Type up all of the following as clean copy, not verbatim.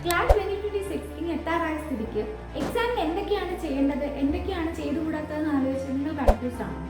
Class 2026 ഇനി എത്താറായ സ്ഥിതിക്ക് എക്സാമിന് എന്തൊക്കെയാണ് ചെയ്യേണ്ടത്, എന്തൊക്കെയാണ് ചെയ്തുകൂടാത്തതെന്ന് ആലോചിച്ച് നിങ്ങൾ കൺഫ്യൂസ്ഡ് ആണോ?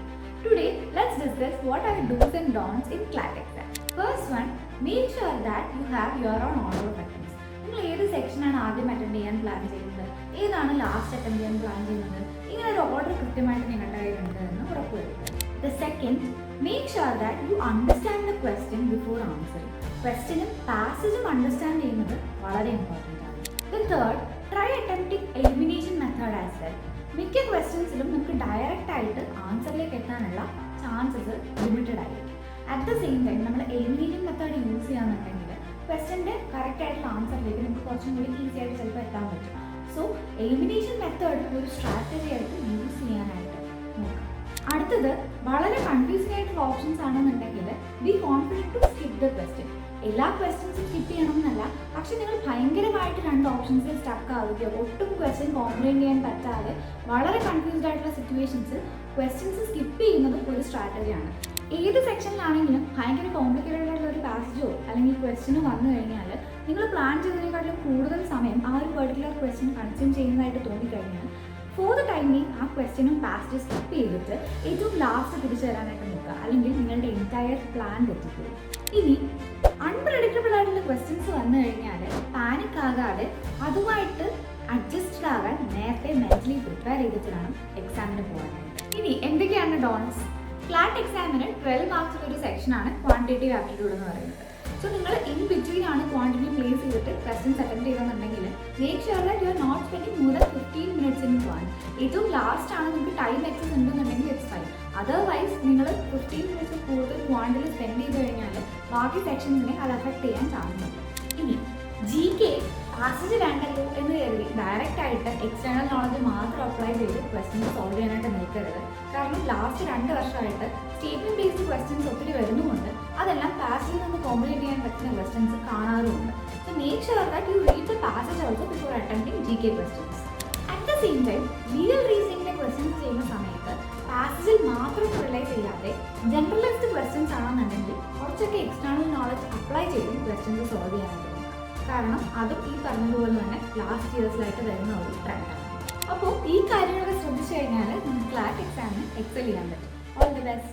Today, let's discuss what are the do's and don'ts in CLAT exam. First one, make sure that you have your own order of attendance. നിങ്ങൾ ഏത് സെക്ഷനാണ് ആദ്യം അറ്റൻഡ് ചെയ്യാൻ പ്ലാൻ ചെയ്യുന്നത്, ഏതാണ് ലാസ്റ്റ് അറ്റൻഡ് ചെയ്യാൻ പ്ലാൻ ചെയ്യുന്നത്, ഇങ്ങനെ ഒരു ഓർഡർ കൃത്യമായിട്ട് നിങ്ങളുടെ കയ്യിലുണ്ട് എന്ന് ഉറപ്പുവരുത്തുക. The second, make sure that you understand the question before answering. ക്വസ്റ്റ്യനും പാസേജും അണ്ടർസ്റ്റാൻഡ് ചെയ്യുന്നത് വളരെ ഇമ്പോർട്ടൻ്റ് ആണ്. The third, try attempting elimination method as well. മിക്ക ക്വസ്റ്റ്യൻസിലും നമുക്ക് ഡയറക്റ്റ് ആയിട്ട് ആൻസറിലേക്ക് എത്താനുള്ള ചാൻസസ് ലിമിറ്റഡ് ആയിരിക്കും. അറ്റ് ദ സെയിം ടൈം നമ്മൾ എലിമിനേഷൻ മെത്തേഡ് യൂസ് ചെയ്യാന്നുണ്ടെങ്കിൽ ക്വസ്റ്റ്യൻ്റെ കറക്റ്റ് ആയിട്ടുള്ള ആൻസറിലേക്ക് നമുക്ക് കുറച്ചും കൂടി ഈസി ആയിട്ട് ചിലപ്പോൾ എത്താൻ പറ്റും. സോ എലിമിനേഷൻ മെത്തേഡ് ഒരു സ്ട്രാറ്റജി ആയിട്ട് യൂസ് ചെയ്യാനായിട്ട് നോക്കാം. അടുത്തത് വളരെ കൺഫ്യൂസിംഗ് ആയിട്ടുള്ള ഓപ്ഷൻസ് ആണെന്നുണ്ടെങ്കിൽ be confident to skip the question. എല്ലാ ക്വസ്റ്റ്യൻസും സ്കിപ്പ് ചെയ്യണമെന്നല്ല, പക്ഷെ നിങ്ങൾ ഭയങ്കരമായിട്ട് രണ്ട് ഓപ്ഷൻസിൽ സ്റ്റക്ക് ആവുകയോ ഒട്ടും ക്വസ്റ്റ്യൻ കോംപ്രിഹെൻഡ് ചെയ്യാൻ പറ്റാതെ വളരെ കൺഫ്യൂസ്ഡ് ആയിട്ടുള്ള സിറ്റുവേഷൻസിൽ ക്വസ്റ്റ്യൻസ് സ്കിപ്പ് ചെയ്യുന്നതും ഒരു സ്ട്രാറ്റജിയാണ്. ഏത് സെക്ഷനിലാണെങ്കിലും ഭയങ്കര കോംപ്ലിക്കേറ്റഡ് ആയിട്ടുള്ള ഒരു പാസേജോ അല്ലെങ്കിൽ ക്വസ്റ്റ്യനോ വന്നു കഴിഞ്ഞാൽ നിങ്ങൾ പ്ലാൻ ചെയ്തതിനെക്കാട്ടിലും കൂടുതൽ സമയം ആ ഒരു പെർട്ടിക്കുലർ ക്വസ്റ്റ്യൻ കൺസ്യൂം ചെയ്യുന്നതായിട്ട് തോന്നിക്കഴിഞ്ഞാൽ ഫോർ ദ ടൈമിങ് ആ ക്വസ്റ്റ്യനും പാസേജ് സ്കിപ്പ് ചെയ്തിട്ട് ഏറ്റവും ലാസ്റ്റ് തിരിച്ചു തരാനായിട്ട് നോക്കുക, അല്ലെങ്കിൽ നിങ്ങളുടെ എൻറ്റയർ പ്ലാൻ തെറ്റിപ്പോകും. ഇനി അൺപ്രഡിക്റ്റബിൾ ആയിട്ടുള്ള ക്വസ്റ്റ്യൻസ് വന്നു കഴിഞ്ഞാൽ പാനിക് ആകാതെ അതുമായിട്ട് അഡ്ജസ്റ്റഡ് ആകാൻ നേരത്തെ മെൻ്റലി പ്രിപ്പയർ ചെയ്തിട്ട് വേണം എക്സാമിന് പോകാനായിട്ട്. ഇനി എന്തൊക്കെയാണ് ഡോൺസ്? ക്ലാറ്റ് എക്സാമിന് 12 മാർക്സിൻ്റെ ഒരു സെക്ഷനാണ് ക്വാണ്ടിറ്റേറ്റീവ് ആപ്റ്റിറ്റ്യൂഡ് എന്ന് പറയുന്നത്. സോ നിങ്ങൾ ഇൻ ബിറ്റ്വീൻ ആണ് ക്വാണ്ടിറ്റി പ്ലേസ് ചെയ്തിട്ട് ക്വസ്റ്റ്യൻസ് അറ്റൻഡ് ചെയ്തെന്നുണ്ടെങ്കിൽ make sure that you are not spending more than 15 minutes in one. ഏറ്റവും ലാസ്റ്റ് ആണ് നിങ്ങൾക്ക് ടൈം എക്സസ് ഉണ്ടെന്നുണ്ടെങ്കിൽ ഇറ്റ്സ് ഫൈൻ. അതർവൈസ് നിങ്ങൾ 15 മിനിറ്റ്സ് കൂടുതൽ ക്വാണ്ടിറ്റി സ്പെൻഡ് ചെയ്ത് കഴിഞ്ഞാൽ ബാക്കി സെക്ഷൻസിനെ അത് അഫക്റ്റ് ചെയ്യാൻ ചാൻസ് ഉണ്ട്. ഇനി GK പാസേജ് വേണ്ടല്ലോ എന്ന് കരുതി ഡയറക്റ്റ് ആയിട്ട് എക്സ്റ്റേണൽ നോളജ് മാത്രം അപ്ലൈ ചെയ്ത് ക്വസ്റ്റ്യൻസ് സോൾവ് ചെയ്യാനായിട്ട് നിൽക്കരുത്. കാരണം ലാസ്റ്റ് 2 വർഷമായിട്ട് സ്റ്റേറ്റ്മെന്റ് ബേസ്ഡ് ക്വസ്റ്റ്യൻസ് ഒത്തിരി വരുന്നുമുണ്ട്. അതെല്ലാം പാസേജിൽ നിന്ന് കോംപ്ലീറ്റ് ചെയ്യാൻ പറ്റുന്ന ക്വസ്റ്റ്യൻസ് കാണാറുമുണ്ട്. So make sure that you read the passage also before attempting GK questions. At the same time legal റീസണിങ്ങിന്റെ ക്വസ്റ്റ്യൻസ് ചെയ്യുന്ന സമയത്ത് പാസേജിൽ മാത്രം റിലൈ ചെയ്യാതെ ജനറലൈസ്ഡ് ക്വസ്റ്റ്യൻസ് ആണെന്നുണ്ടെങ്കിൽ കുറച്ചൊക്കെ എക്സ്റ്റേണൽ നോളജ് അപ്ലൈ ചെയ്തും ക്വസ്റ്റ്യൻസ് സോൾവ് ചെയ്യാനായിട്ട് നോക്കാം. കാരണം അതും ഈ പറഞ്ഞതുപോലെ തന്നെ ലാസ്റ്റ് ഇയേഴ്സിലായിട്ട് വരുന്ന ഒരു ട്രെൻഡാണ്. അപ്പോൾ ഈ കാര്യങ്ങളൊക്കെ ശ്രദ്ധിച്ചു കഴിഞ്ഞാൽ നമുക്ക് ക്ലാറ്റ് എക്സാമിന് എക്സൽ ചെയ്യാൻ പറ്റും. All the best.